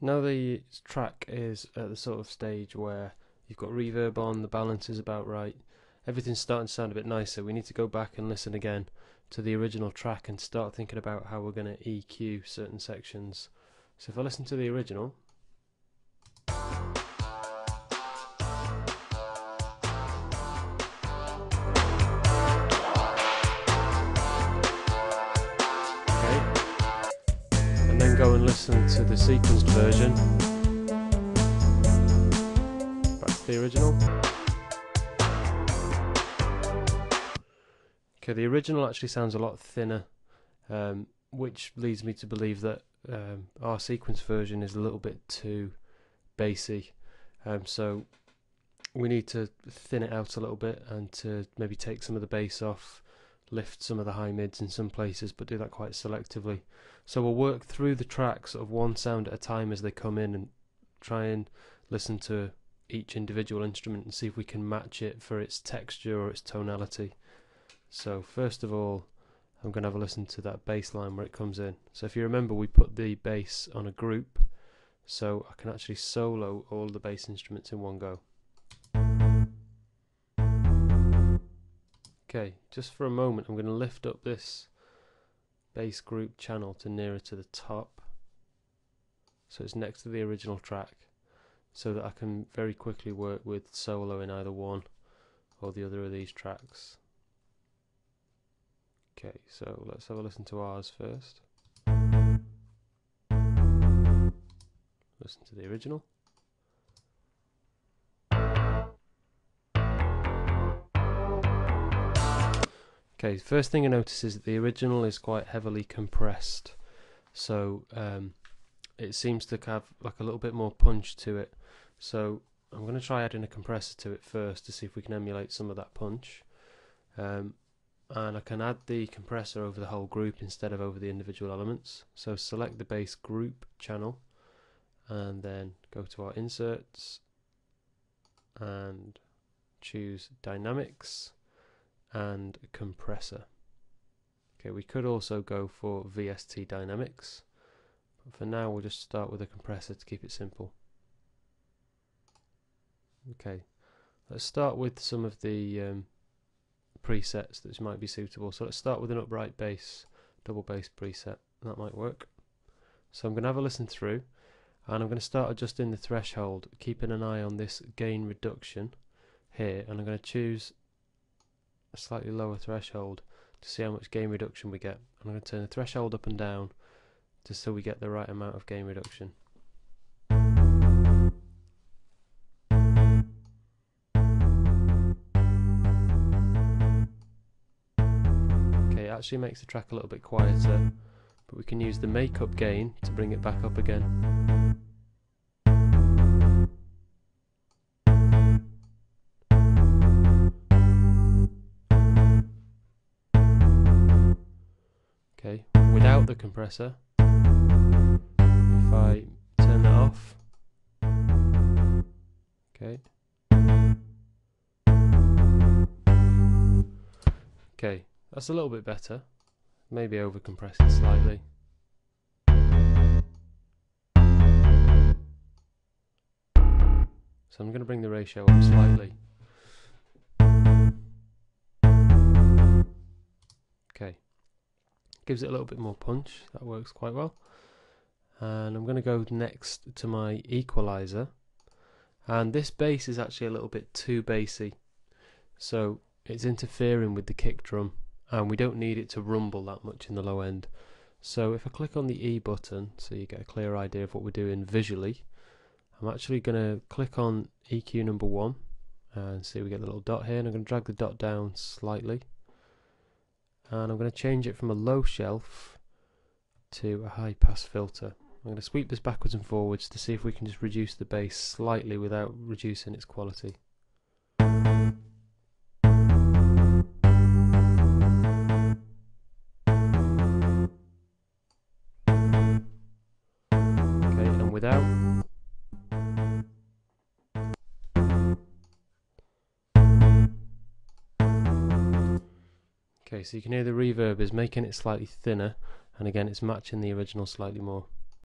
Now the track is at the sort of stage where you've got reverb on, the balance is about right, everything's starting to sound a bit nicer. We need to go back and listen again to the original track and start thinking about how we're going to EQ certain sections. So if I listen to the original, okay, and then go and listen to the sequenced version, back to the original. Okay, the original actually sounds a lot thinner, which leads me to believe that our sequence version is a little bit too bassy. So we need to thin it out a little bit and to maybe take some of the bass off, lift some of the high mids in some places, but do that quite selectively. So we'll work through the tracks of one sound at a time as they come in and try and listen to each individual instrument and see if we can match it for its texture or its tonality. So first of all, I'm going to have a listen to that bass line where it comes in. So if you remember, we put the bass on a group, so I can actually solo all the bass instruments in one go. Okay, just for a moment I'm going to lift up this bass group channel to nearer to the top, so it's next to the original track, so that I can very quickly work with solo in either one or the other of these tracks. Okay, so let's have a listen to ours first. Listen to the original. Okay, first thing I notice is that the original is quite heavily compressed, so it seems to have like a little bit more punch to it. So I'm going to try adding a compressor to it first to see if we can emulate some of that punch. And I can add the compressor over the whole group instead of over the individual elements. So select the bass group channel and then go to our inserts and choose dynamics and compressor. Okay, we could also go for VST dynamics, but for now we'll just start with a compressor to keep it simple. Okay, let's start with some of the presets that might be suitable. So let's start with an upright bass, double bass preset. That might work. So I'm going to have a listen through, and I'm going to start adjusting the threshold, keeping an eye on this gain reduction here, and I'm going to choose a slightly lower threshold to see how much gain reduction we get. I'm going to turn the threshold up and down just so we get the right amount of gain reduction. Actually makes the track a little bit quieter, but we can use the makeup gain to bring it back up again. Okay, without the compressor, if I turn that off, okay, okay, that's a little bit better. Maybe over compress it slightly. So I'm going to bring the ratio up slightly. Okay, gives it a little bit more punch. That works quite well. And I'm going to go next to my equalizer, and this bass is actually a little bit too bassy, so it's interfering with the kick drum, and we don't need it to rumble that much in the low end. So if I click on the E button so you get a clear idea of what we're doing visually, I'm actually going to click on EQ number 1 and see we get the little dot here, and I'm going to drag the dot down slightly, and I'm going to change it from a low shelf to a high pass filter. I'm going to sweep this backwards and forwards to see if we can just reduce the bass slightly without reducing its quality. Without. Okay, so you can hear the reverb is making it slightly thinner, and again it's matching the original slightly more.